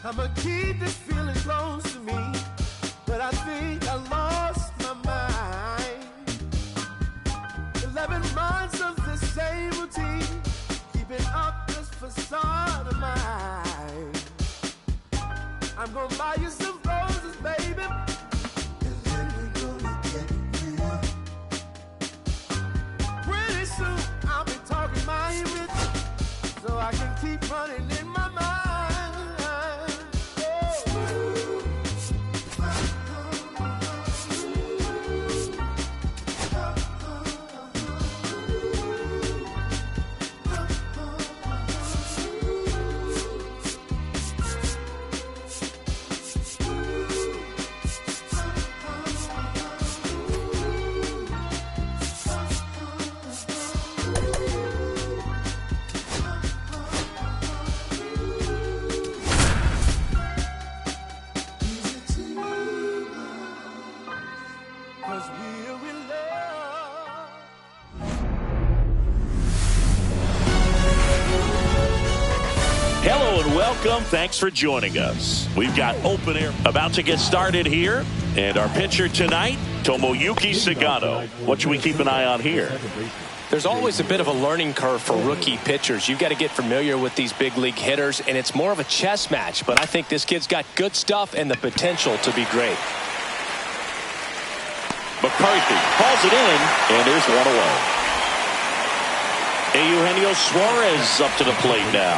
I'ma keep this feeling close to me, but I think I lost my mind. 11 months of the same routine, keeping up this facade of mine. I'm gonna buy you some roses, baby, and then we're gonna get real. Pretty soon I'll be talking my image, so I can keep running in my mind. Hello and welcome. Thanks for joining us. We've got open air about to get started here. And our pitcher tonight, Tomoyuki Sagano. What should we keep an eye on here? There's always a bit of a learning curve for rookie pitchers. You've got to get familiar with these big league hitters, and it's more of a chess match. But I think this kid's got good stuff and the potential to be great. McCarthy calls it in, and there's one away. Eugenio Suarez up to the plate now.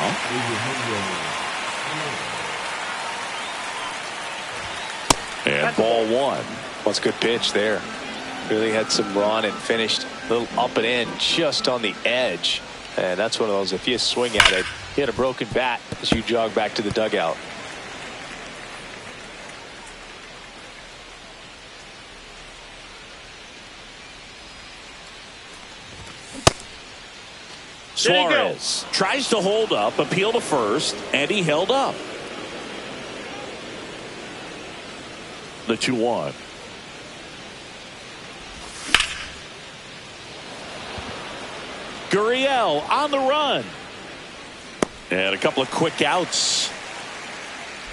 And ball one. What's a good pitch there. Really had some run and finished a little up and in just on the edge. And that's one of those, if you swing at it, you hit a broken bat as you jog back to the dugout. Suarez tries to hold up, appeal to first, and he held up. The 2-1. Gurriel on the run. And a couple of quick outs.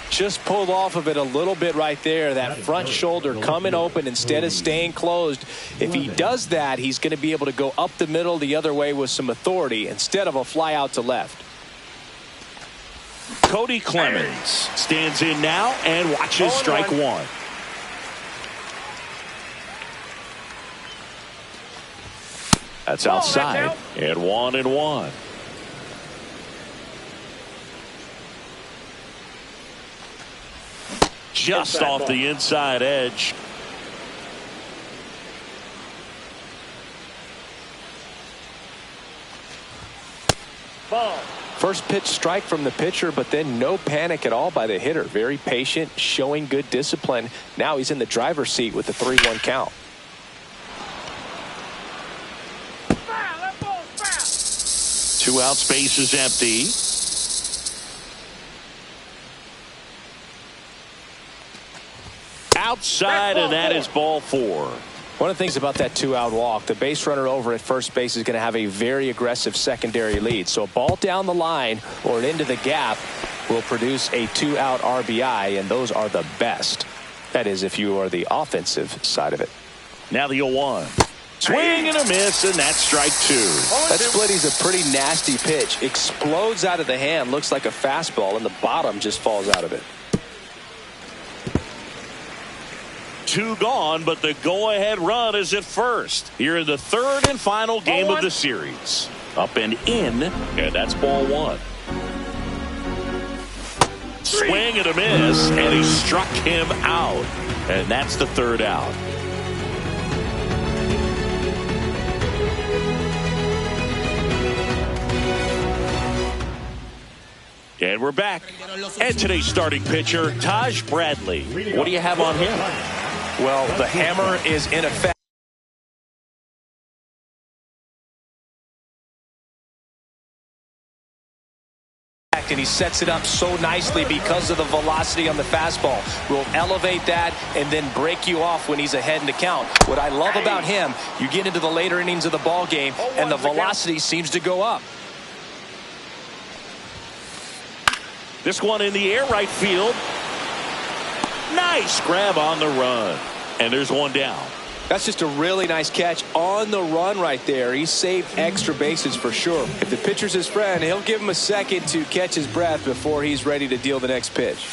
Just pulled off of it a little bit right there. That front shoulder coming open instead of staying closed. If he does that, he's going to be able to go up the middle the other way with some authority instead of a fly out to left. Cody Clemens stands in now and watches strike one. That's outside. And 1-1. Just off the inside edge. Ball. First pitch strike from the pitcher, but then no panic at all by the hitter. Very patient, showing good discipline. Now he's in the driver's seat with the 3-1 count. Two out, space is empty. Outside, and that is ball four. One of the things about that 2-out walk, the base runner over at first base is going to have a very aggressive secondary lead. So a ball down the line or into the gap will produce a 2-out RBI, and those are the best. That is, if you are the offensive side of it. Now the 0-1. Swing and a miss, and that's strike two. That splitty's a pretty nasty pitch. Explodes out of the hand, looks like a fastball, and the bottom just falls out of it. Two gone, but the go-ahead run is at first. Here in the third and final game of the series. Up and in, and that's ball one. Swing and a miss, and he struck him out. And that's the third out. And we're back. And today's starting pitcher, Taj Bradley. What do you have on him? Well, the hammer is in effect. And he sets it up so nicely because of the velocity on the fastball. Will elevate that and then break you off when he's ahead in the count. What I love about him, you get into the later innings of the ball game and the velocity seems to go up. This one in the air, right field. Nice grab on the run. And there's one down. That's just a really nice catch on the run right there. He saved extra bases for sure. If the pitcher's his friend, he'll give him a second to catch his breath before he's ready to deal the next pitch.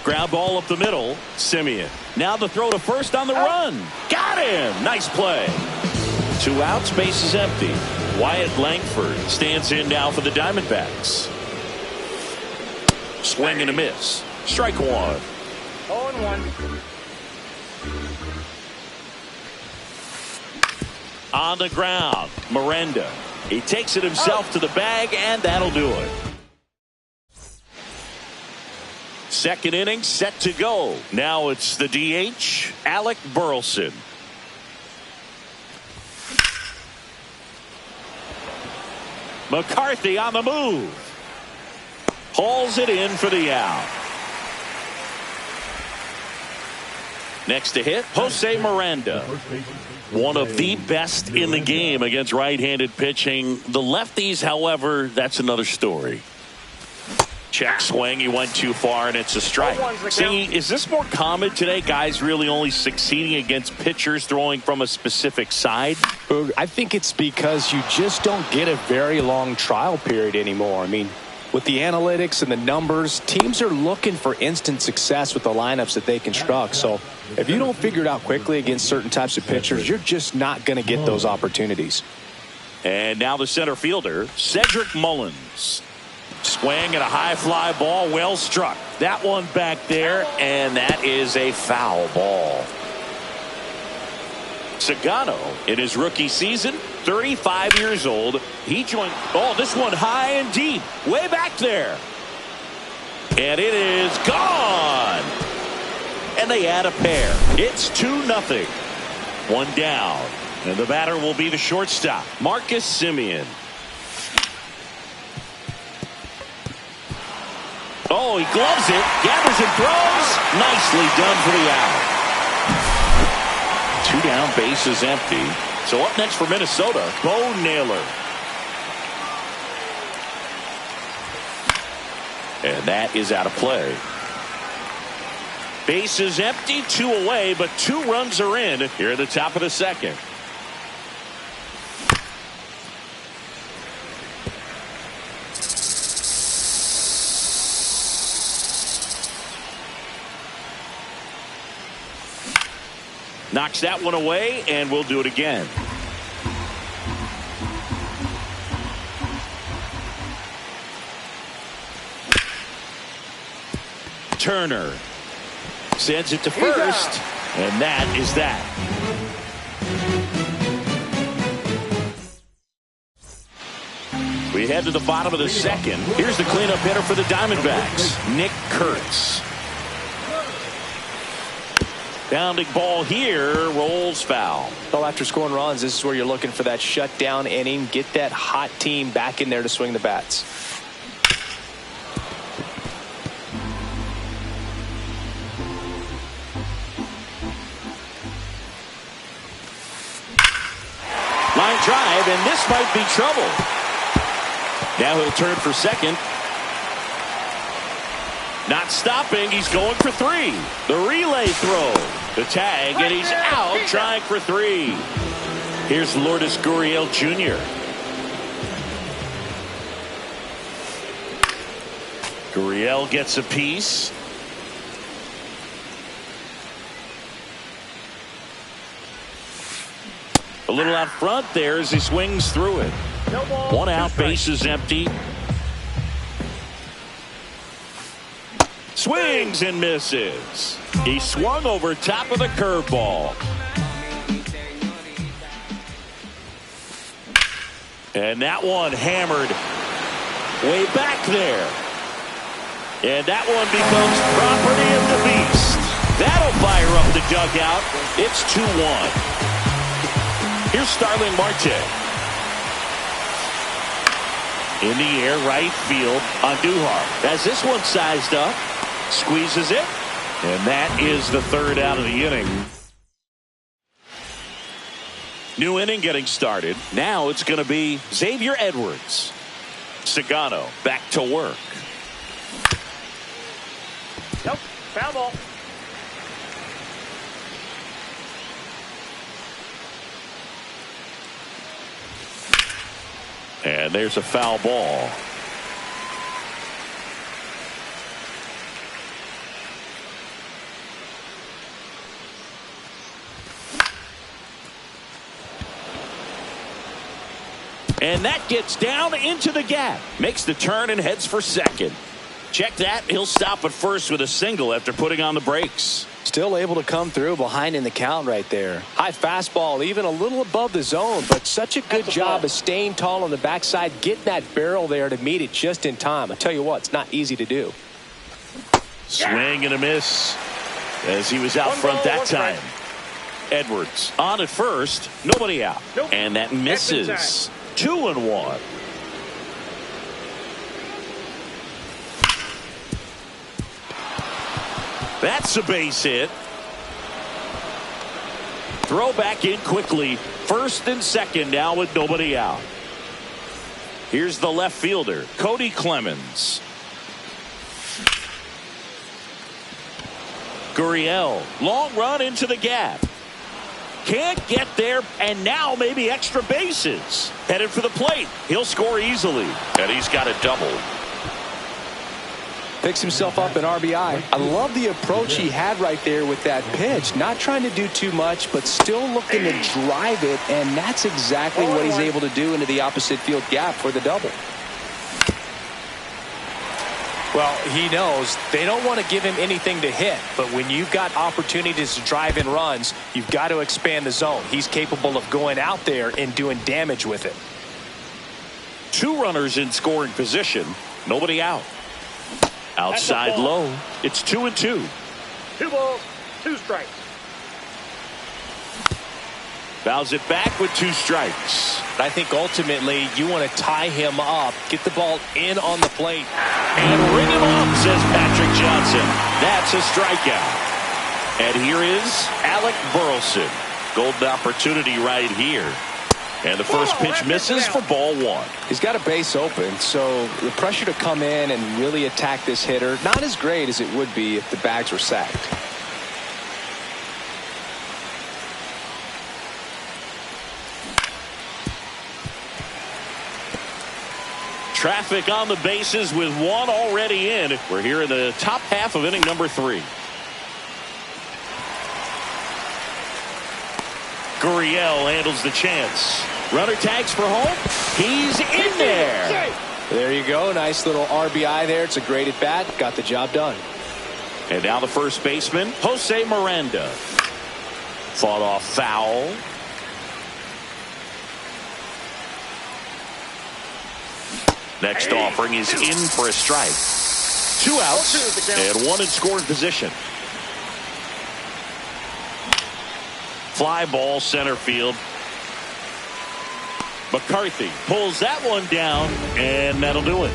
Ground ball up the middle. Semien. Now the throw to first on the run. Got him. Nice play. 2 outs, base is empty. Wyatt Langford stands in now for the Diamondbacks. Swing and a miss. Strike one. 0-1. On the ground, Miranda. He takes it himself to the bag, and that'll do it. Second inning set to go. Now it's the DH, Alec Burleson. McCarthy on the move. Hauls it in for the out. Next to hit, Jose Miranda. One of the best in the game against right-handed pitching. The lefties, however, that's another story. Check swing. He went too far, and it's a strike. See, is this more common today? Guys really only succeeding against pitchers throwing from a specific side? I think it's because you just don't get a very long trial period anymore. I mean, with the analytics and the numbers, teams are looking for instant success with the lineups that they construct. So if you don't figure it out quickly against certain types of pitchers, you're just not going to get those opportunities. And now the center fielder, Cedric Mullins. Swing and a high fly ball, well struck. That one back there, and that is a foul ball. Sagano, in his rookie season, 35 years old. He joined. Oh, this one high and deep, way back there. And it is gone. And they add a pair. It's 2-0. One down. And the batter will be the shortstop, Marcus Semien. Oh, he gloves it, gathers and throws. Nicely done for the out. 2 down, base is empty. So up next for Minnesota, Bo Naylor. And that is out of play. Base is empty, 2 away, but 2 runs are in here at the top of the second. Knocks that one away, and we'll do it again. Turner sends it to first, and that is that. We head to the bottom of the second. Here's the cleanup hitter for the Diamondbacks, Nick Kurtz. Bounding ball here, rolls foul. Well, after scoring runs, this is where you're looking for that shutdown inning. Get that hot team back in there to swing the bats. Line drive, and this might be trouble. Now he'll turn for second. Not stopping, he's going for 3. The relay throw. The tag, and he's out trying for 3. Here's Lourdes Gurriel Jr. Gurriel gets a piece. A little out front there as he swings through it. 1 out, base is empty. Swings and misses. He swung over top of the curveball. And that one hammered way back there. And that one becomes property of the beast. That'll fire up the dugout. It's 2-1. Here's Starling Marte. In the air, right field on Duhar. As this one sized up. Squeezes it, and that is the 3rd out of the inning. New inning getting started. Now it's going to be Xavier Edwards. Sagano back to work. Nope. Foul ball. And there's a foul ball. And that gets down into the gap. Makes the turn and heads for second. Check that. He'll stop at first with a single after putting on the brakes. Still able to come through behind in the count right there. High fastball, even a little above the zone, but such a good job of staying tall on the backside, getting that barrel there to meet it just in time. I tell you what, it's not easy to do. Swing and a miss as he was out front that time. Edwards on at first, nobody out. Nope. And that misses. 2-1. That's a base hit. Throw back in quickly. First and second now with nobody out. Here's the left fielder, Cody Clemens. Gurriel, long run into the gap. Can't get there, and now maybe extra bases. Headed for the plate. He'll score easily. And he's got a double. Picks himself up an RBI. I love the approach he had right there with that pitch. Not trying to do too much, but still looking to drive it, and that's exactly what he's able to do into the opposite field gap for the double. Well, he knows they don't want to give him anything to hit, but when you've got opportunities to drive in runs, you've got to expand the zone. He's capable of going out there and doing damage with it. 2 runners in scoring position, nobody out. Outside low, it's 2-2. 2 balls, 2 strikes. Fouls it back with 2 strikes. I think ultimately you want to tie him up, get the ball in on the plate. And ring him up, says Patrick Johnson. That's a strikeout. And here is Alec Burleson. Golden opportunity right here. And the first pitch misses for ball 1. He's got a base open, so the pressure to come in and really attack this hitter, not as great as it would be if the bags were sacked. Traffic on the bases with 1 already in. We're here in the top half of inning number 3. Gurriel handles the chance. Runner tags for home. He's in there. There you go. Nice little RBI there. It's a great at bat. Got the job done. And now the first baseman, Jose Miranda. Fought off foul. Next offering is in for a strike. 2 outs and 1 in scoring position. Fly ball center field. McCarthy pulls that one down, and that'll do it.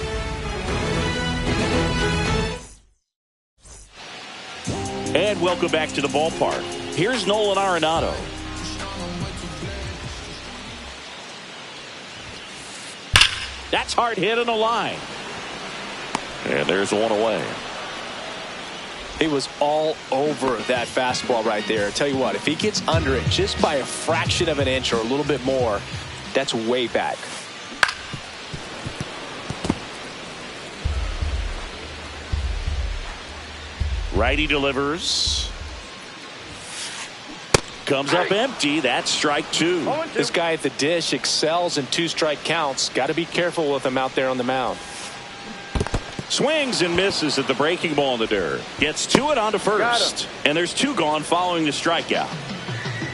And welcome back to the ballpark. Here's Nolan Arenado. That's hard hit on the line. And there's 1 away. He was all over that fastball right there. I tell you what, if he gets under it just by a fraction of an inch or a little bit more, that's way back. Righty delivers. Comes up empty. That's strike 2. This guy at the dish excels in 2-strike counts. Got to be careful with him out there on the mound. Swings and misses at the breaking ball in the dirt. Gets to it onto first. And there's 2 gone following the strikeout.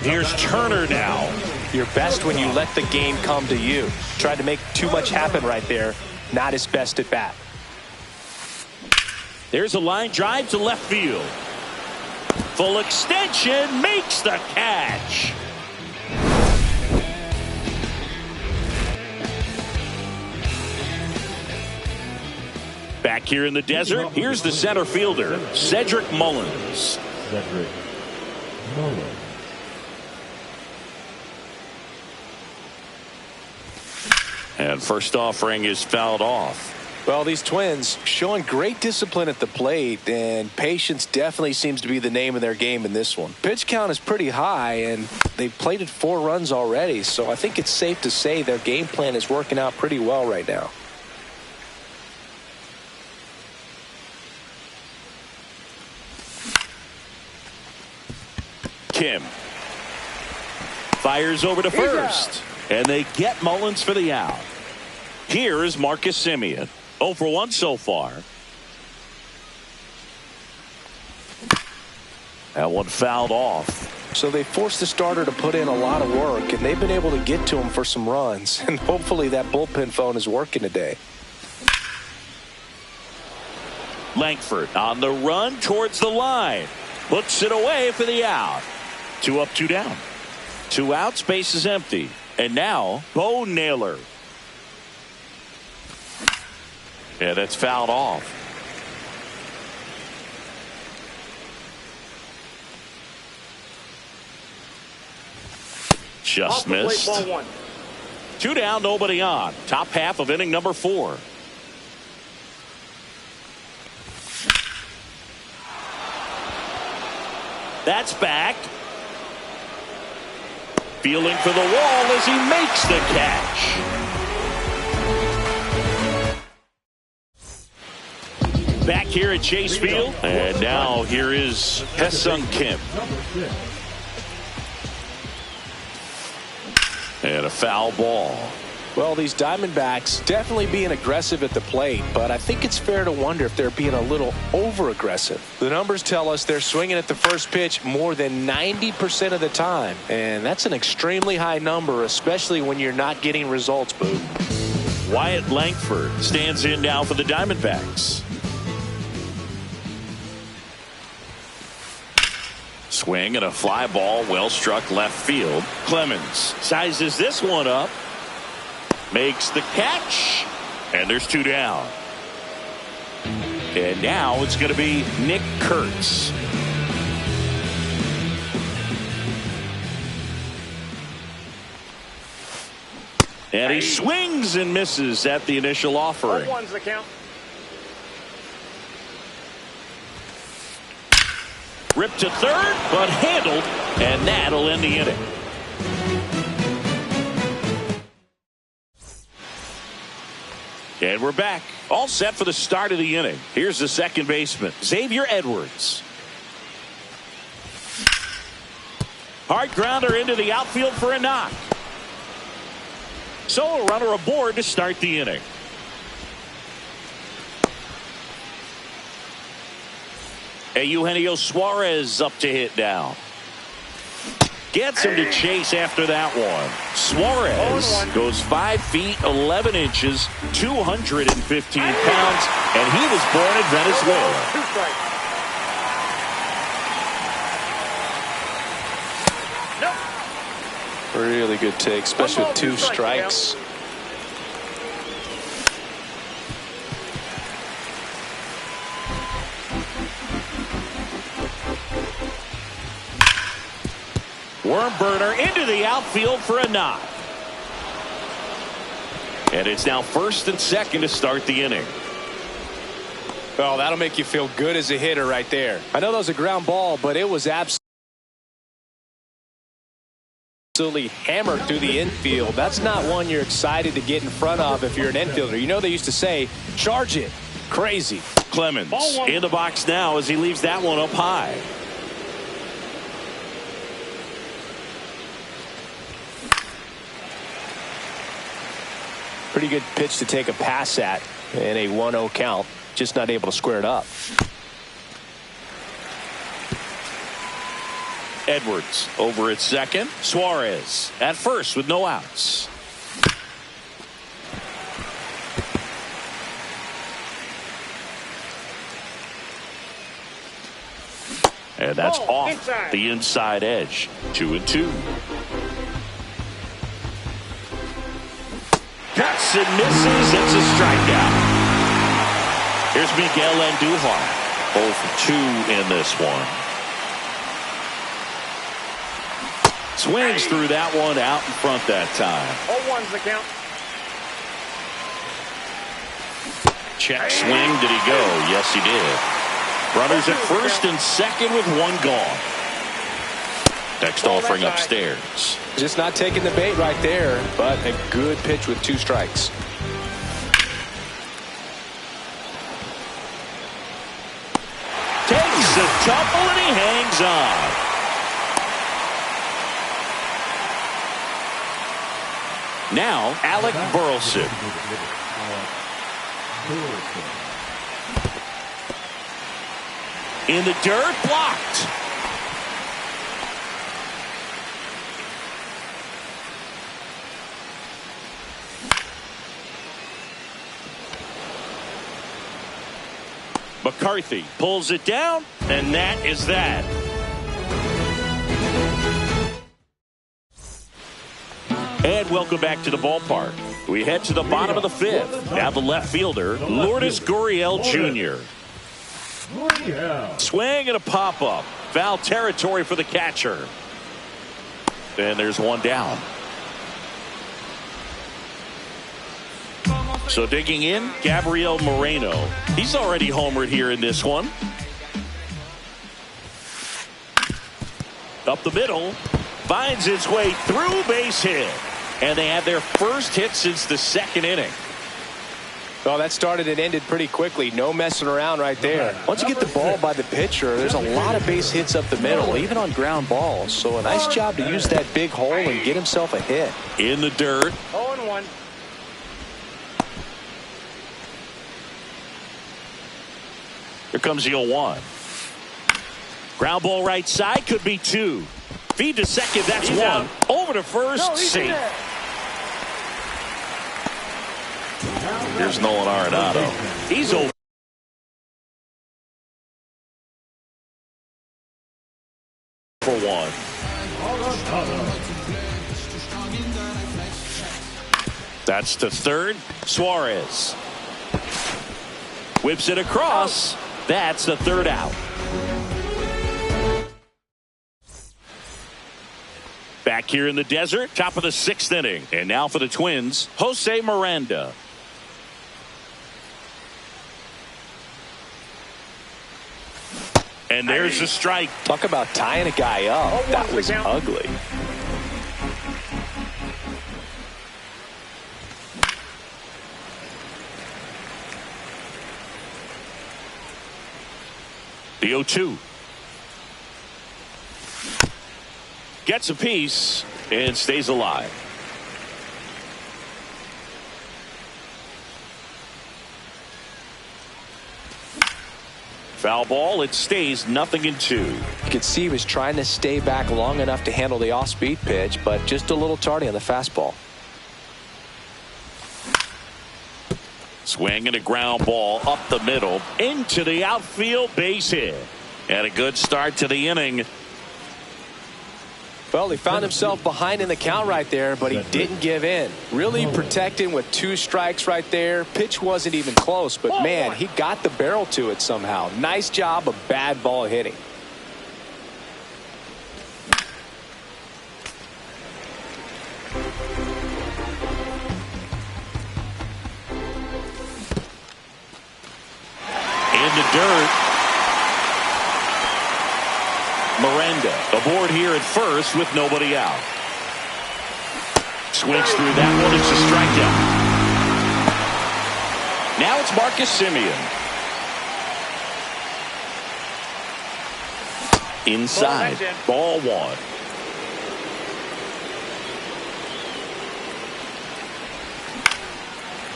Here's Turner now. You're best when you let the game come to you. Tried to make too much happen right there. Not his best at bat. There's a line drive to left field. Full extension, makes the catch. Back here in the desert, here's the center fielder, Cedric Mullins. Cedric Mullins. And first offering is fouled off. Well, these Twins showing great discipline at the plate, and patience definitely seems to be the name of their game in this one. Pitch count is pretty high, and they've plated 4 runs already, so I think it's safe to say their game plan is working out pretty well right now. Kim fires over to first, and they get Mullins for the out. Here is Marcus Semien. 0 for 1 so far. That one fouled off. So they forced the starter to put in a lot of work, and they've been able to get to him for some runs. And hopefully that bullpen phone is working today. Langford on the run towards the line. Puts it away for the out. 2 up, 2 down. 2 outs, base is empty. And now, Bo Naylor. Yeah, that's fouled off. Just missed. Ball 1. 2 down, nobody on. Top half of inning number 4. That's back. Feeling for the wall as he makes the catch. Back here at Chase Field, and now here is Ha-Seong Kim. And a foul ball. Well, these Diamondbacks definitely being aggressive at the plate, but I think it's fair to wonder if they're being a little over-aggressive. The numbers tell us they're swinging at the first pitch more than 90% of the time, and that's an extremely high number, especially when you're not getting results, Boo. Wyatt Langford stands in now for the Diamondbacks. Swing and a fly ball, well struck left field. Clemens sizes this one up. Makes the catch, and there's 2 down. And now it's going to be Nick Kurtz. And he swings and misses at the initial offering. 1's the count. Ripped to third, but handled, and that'll end the inning. And we're back, all set for the start of the inning. Here's the second baseman, Xavier Edwards. Hard grounder into the outfield for a knock. So a runner aboard to start the inning. Eugenio Suarez up to hit now. Gets him to chase after that one. Suarez goes 5 feet 11 inches, 215 pounds, and he was born in Venezuela. 2 strikes. Nope. Really good take, especially with 2 strikes. Worm burner into the outfield for a knock. And it's now first and second to start the inning. Well, that'll make you feel good as a hitter right there. I know that was a ground ball, but it was absolutely hammered through the infield. That's not one you're excited to get in front of if you're an infielder. You know they used to say, charge it. Crazy. Clemens in the box now as he leaves that one up high. Pretty good pitch to take a pass at in a 1-0 count. Just not able to square it up. Edwards over at second. Suarez at first with no outs. And that's off the inside edge. 2-2. Cuts and misses. It's a strikeout. Here's Miguel Andujar. 0 for 2 in this one. Swings through that one out in front that time. 0-1's the count. Check swing. Did he go? Yes, he did. Runners at first and second with one gone. Next offering upstairs. Just not taking the bait right there, but a good pitch with 2 strikes. Takes a couple and he hangs on. Now, Alec Burleson. In the dirt, blocked. McCarthy pulls it down, and that is that. And welcome back to the ballpark. We head to the bottom of the 5th. Now the left fielder, Lourdes Gurriel Jr. Swing and a pop-up. Foul territory for the catcher. And there's one down. So digging in, Gabriel Moreno. He's already homered here in this one. Up the middle. Finds its way through, base hit. And they have their first hit since the 2nd inning. Well, that started and ended pretty quickly. No messing around right there. Once you get the ball by the pitcher, there's a lot of base hits up the middle, even on ground balls. So a nice job to use that big hole and get himself a hit. In the dirt. 0-1. Here comes the 0-1. Ground ball right side, could be 2. Feed to second, that's He's 1. out. Over to first, safe. Here's Nolan Arenado. He's over. For 1. That's to third. Suarez whips it across. That's the 3rd out. Back here in the desert, top of the 6th inning. And now for the Twins, Jose Miranda. And there's a strike. Talk about tying a guy up. That was ugly. The 0-2. Gets a piece and stays alive. Foul ball. It stays 0-2. You could see he was trying to stay back long enough to handle the off-speed pitch, but just a little tardy on the fastball. Swing and a ground ball up the middle into the outfield, base hit. And a good start to the inning. Well, he found himself behind in the count right there, but he didn't give in. Really protecting with 2 strikes right there. Pitch wasn't even close, but man, he got the barrel to it somehow. Nice job of bad ball hitting. In the dirt. Miranda aboard here at first with nobody out. Swings through that one. It's a strikeout. Now it's Marcus Semien. Inside. Ball 1.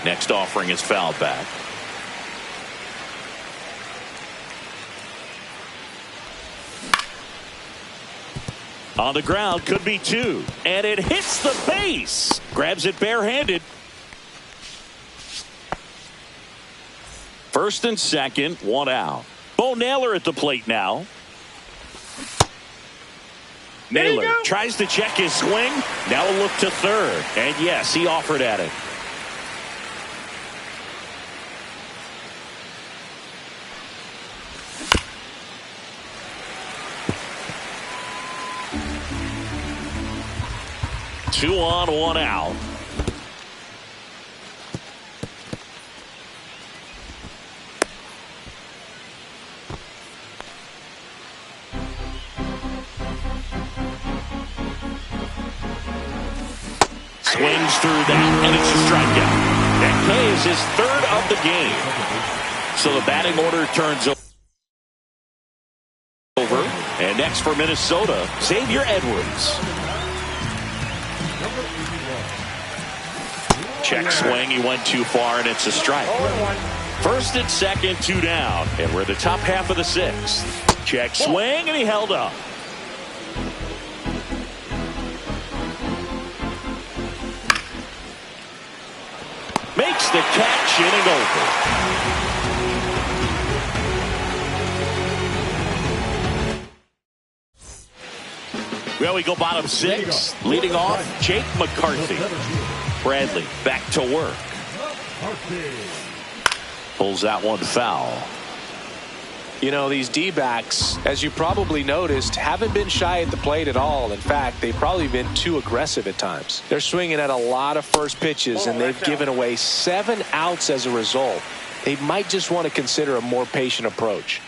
Next offering is fouled back. On the ground, could be 2. And it hits the base. Grabs it barehanded. First and second, 1 out. Bo Naylor at the plate now. Naylor tries to check his swing. Now a look to third. And yes, he offered at it. Two on, 1 out. Swings through that, and it's a strikeout. That K is his third of the game. So the batting order turns over. And next for Minnesota, Xavier Edwards. Check swing, he went too far, and it's a strike. First and second, 2 down, and we're at the top half of the 6th. Check swing, and he held up. Makes the catch, inning over. Well, we go bottom 6. Leading off, Jake McCarthy. Bradley back to work. Pulls that one foul. You know, these D-backs, as you probably noticed, haven't been shy at the plate at all. In fact, they've probably been too aggressive at times. They're swinging at a lot of first pitches, and they've given away 7 outs as a result. They might just want to consider a more patient approach.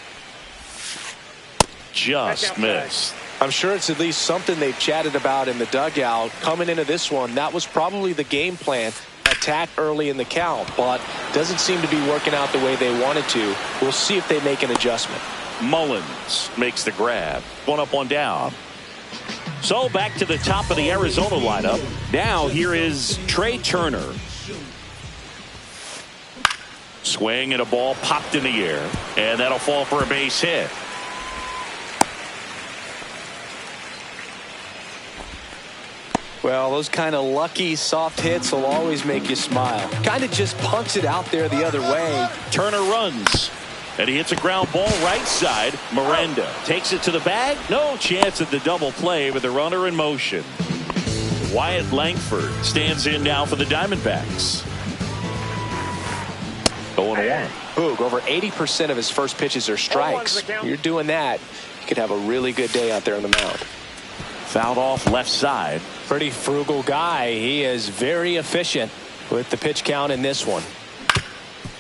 Just missed. I'm sure it's at least something they've chatted about in the dugout. Coming into this one, that was probably the game plan. Attack early in the count, but doesn't seem to be working out the way they wanted to. We'll see if they make an adjustment. Mullins makes the grab. 1 up, 1 down. So back to the top of the Arizona lineup. Now here is Trey Turner. Swing and a ball popped in the air, and that'll fall for a base hit. Well, those kind of lucky soft hits will always make you smile. Kind of just punts it out there the other way. Turner runs, and he hits a ground ball right side. Miranda takes it to the bag. No chance at the double play with the runner in motion. Wyatt Langford stands in now for the Diamondbacks. 0-1. Boog, over 80% of his first pitches are strikes. You're doing that, you could have a really good day out there on the mound. Fouled off left side. Pretty frugal guy. He is very efficient with the pitch count in this one.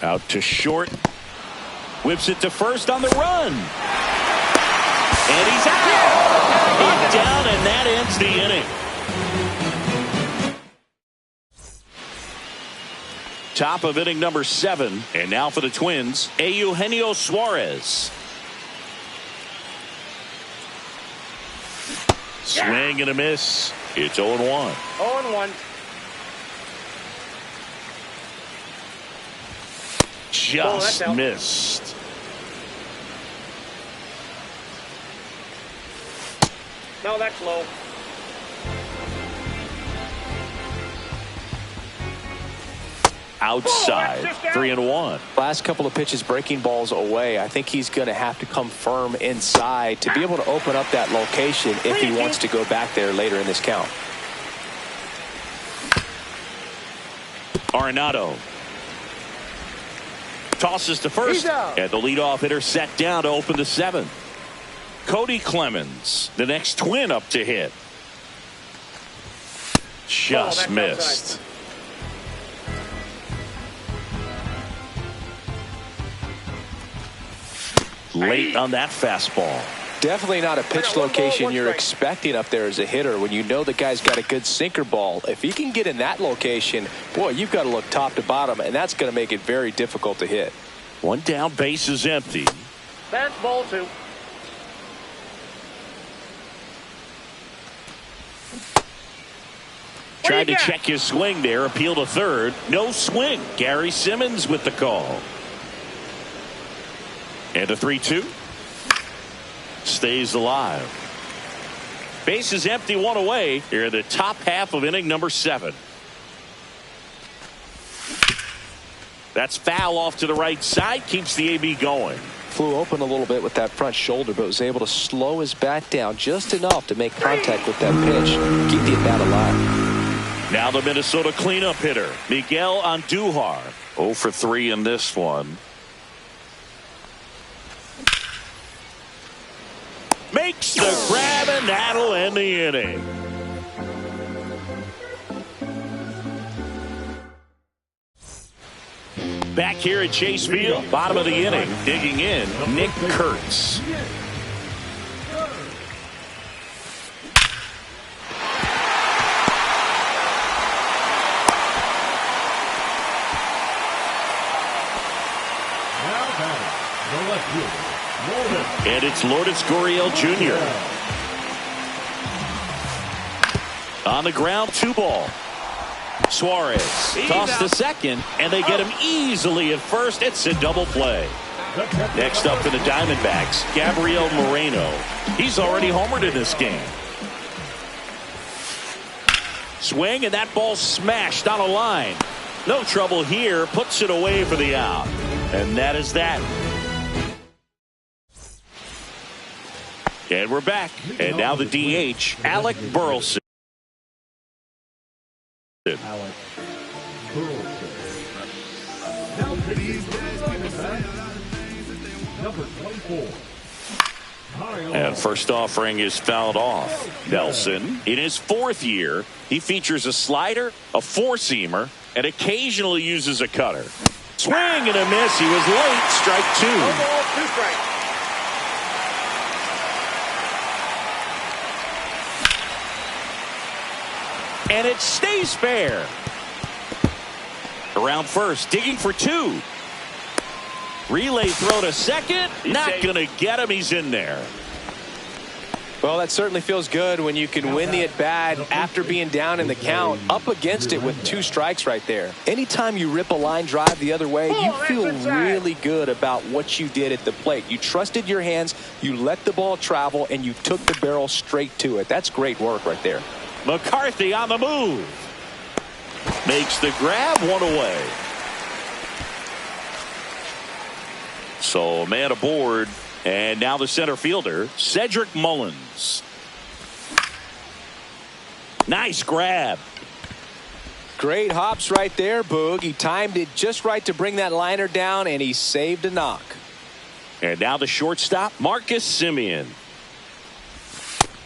Out to short. Whips it to first on the run. And he's out. Knocked down, and that ends the inning. Top of inning number 7. And now for the Twins, Eugenio Suarez. Swing and a miss. It's 0-1. 0-1. Just missed. No, that's low. Outside. 3-1. Last couple of pitches breaking balls away. I think he's going to have to come firm inside to be able to open up that location if he wants to go back there later in this count. Arenado tosses to first, and the leadoff hitter set down to open the 7th. Cody Clemens, the next Twin up to hit. Just missed. Late on that fastball. Definitely not a pitch location you're expecting up there as a hitter when you know the guy's got a good sinker ball. If he can get in that location, boy, you've got to look top to bottom, and that's going to make it very difficult to hit. 1 down, base is empty. That's ball 2. Tried to check his swing there, appeal to third. No swing. Gary Simmons with the call. And a 3-2. Stays alive. Base is empty, 1 away. Here in the top half of inning number 7. That's foul off to the right side. Keeps the AB going. Flew open a little bit with that front shoulder, but was able to slow his bat down just enough to make contact with that pitch. Keep the at-bat alive. Now the Minnesota cleanup hitter, Miguel Andujar. 0 for 3 in this one. Makes the grab, and that'll end the inning. Back here at Chase Field, bottom of the inning, digging in, Nick Kurtz. And it's Lourdes Gurriel Jr. On the ground, 2 ball. Suarez tossed to second, and they get him easily at first. It's a double play. Next up for the Diamondbacks, Gabriel Moreno. He's already homered in this game. Swing, and that ball smashed on a line. No trouble here. Puts it away for the out. And that is that. And we're back. And now the DH, Alec Burleson. Alec Burleson. Now pitching number 24. And first offering is fouled off. Nelson, in his 4th year, he features a slider, a 4-seamer, and occasionally uses a cutter. Swing and a miss. He was late. Strike 2. 1 ball, 2 strikes. And it stays fair. Around first, digging for 2. Relay throw to second. Not going to get him. He's in there. Well, that certainly feels good when you can win the at-bat after being down in the count, up against it with 2 strikes right there. Anytime you rip a line drive the other way, you feel really good about what you did at the plate. You trusted your hands, you let the ball travel, and you took the barrel straight to it. That's great work right there. McCarthy on the move. Makes the grab, 1 away. So a man aboard. And now the center fielder, Cedric Mullins. Nice grab. Great hops right there, Boog. He timed it just right to bring that liner down, and he saved a knock. And now the shortstop, Marcus Semien.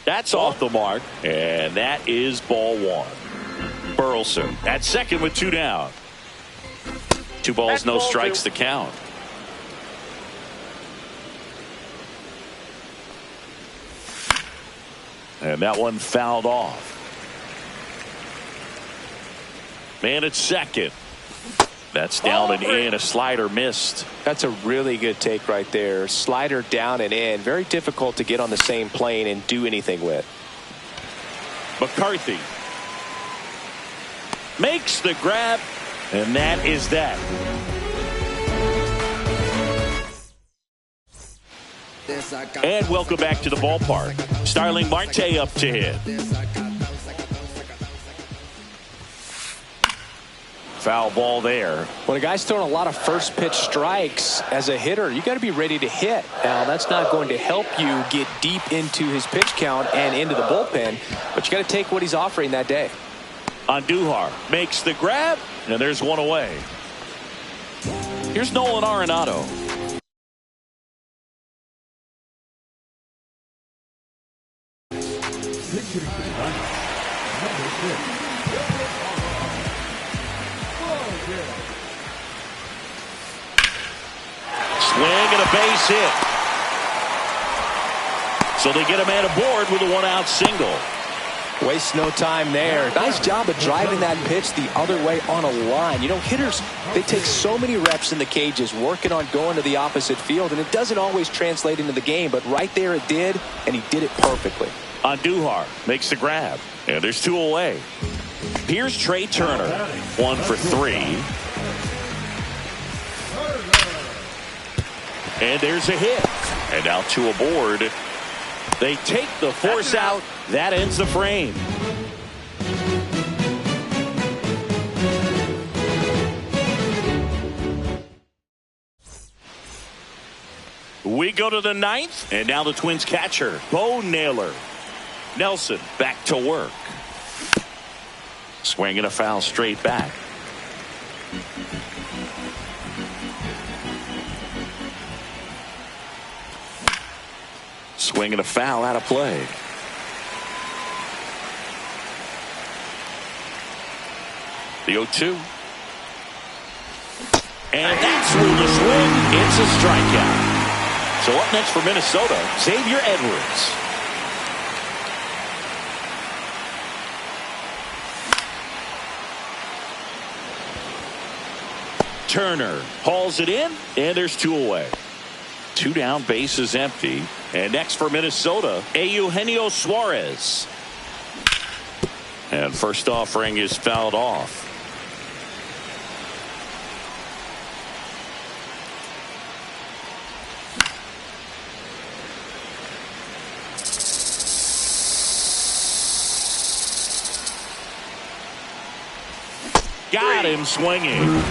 That's off the mark, and that is ball 1. Burleson at second with 2 down. 2 balls, That's no ball strikes 2. to count. And that one fouled off. Man at second. That's down and in. A slider missed. That's a really good take right there. Slider down and in. Very difficult to get on the same plane and do anything with. McCarthy makes the grab, and that is that. And welcome back to the ballpark. Starling Marte up to hit. Foul ball there. When a guy's throwing a lot of first pitch strikes as a hitter, you got to be ready to hit. Now, that's not going to help you get deep into his pitch count and into the bullpen, but you got to take what he's offering that day. Andujar makes the grab, and there's 1 away. Here's Nolan Arenado. Swing and a base hit. So they get a man aboard with a 1-out single. Waste no time there. Nice job of driving that pitch the other way on a line. You know, hitters, they take so many reps in the cages working on going to the opposite field, and it doesn't always translate into the game, but right there it did, and he did it perfectly. Andujar makes the grab, and there's 2 away. Here's Trey Turner, 1 for 3. And there's a hit. And now 2 aboard. They take the force out. That ends the frame. We go to the 9th, and now the Twins catcher, Bo Naylor. Nelson back to work. Swinging a foul straight back. Swinging a foul out of play. The 0-2. And that's through the swing. It's a strikeout. So up next for Minnesota, Xavier Edwards. Turner hauls it in, and there's 2 away. 2 down, bases empty. And next for Minnesota, Eugenio Suarez. And first offering is fouled off. Got him swinging.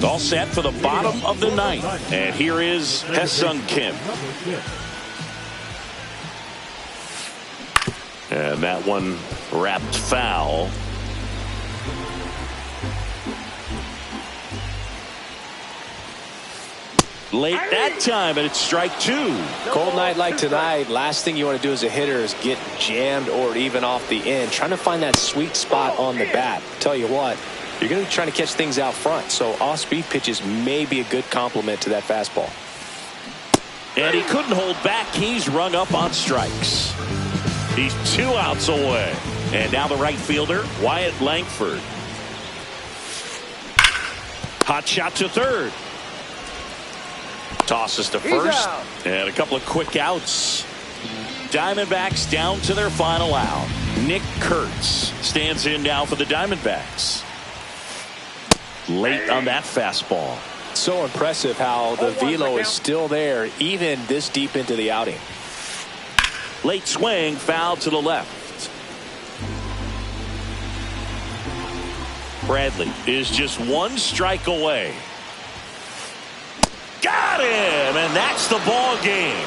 All set for the bottom of the ninth. And here is Ha-Seong Kim. And that one wrapped foul. Late that time, and it's strike 2. Cold night like tonight, last thing you want to do as a hitter is get jammed or even off the end. Trying to find that sweet spot on the bat. Tell you what, you're going to be trying to catch things out front, so off-speed pitches may be a good complement to that fastball. And he couldn't hold back. He's rung up on strikes. He's 2 outs away. And now the right fielder, Wyatt Langford. Hot shot to third. Tosses to first. And a couple of quick outs. Diamondbacks down to their final out. Nick Kurtz stands in now for the Diamondbacks. Late on that fastball. So impressive how the velo is still there even this deep into the outing. Late swing, foul to the left. Bradley is just 1 strike away. Got him, and that's the ball game.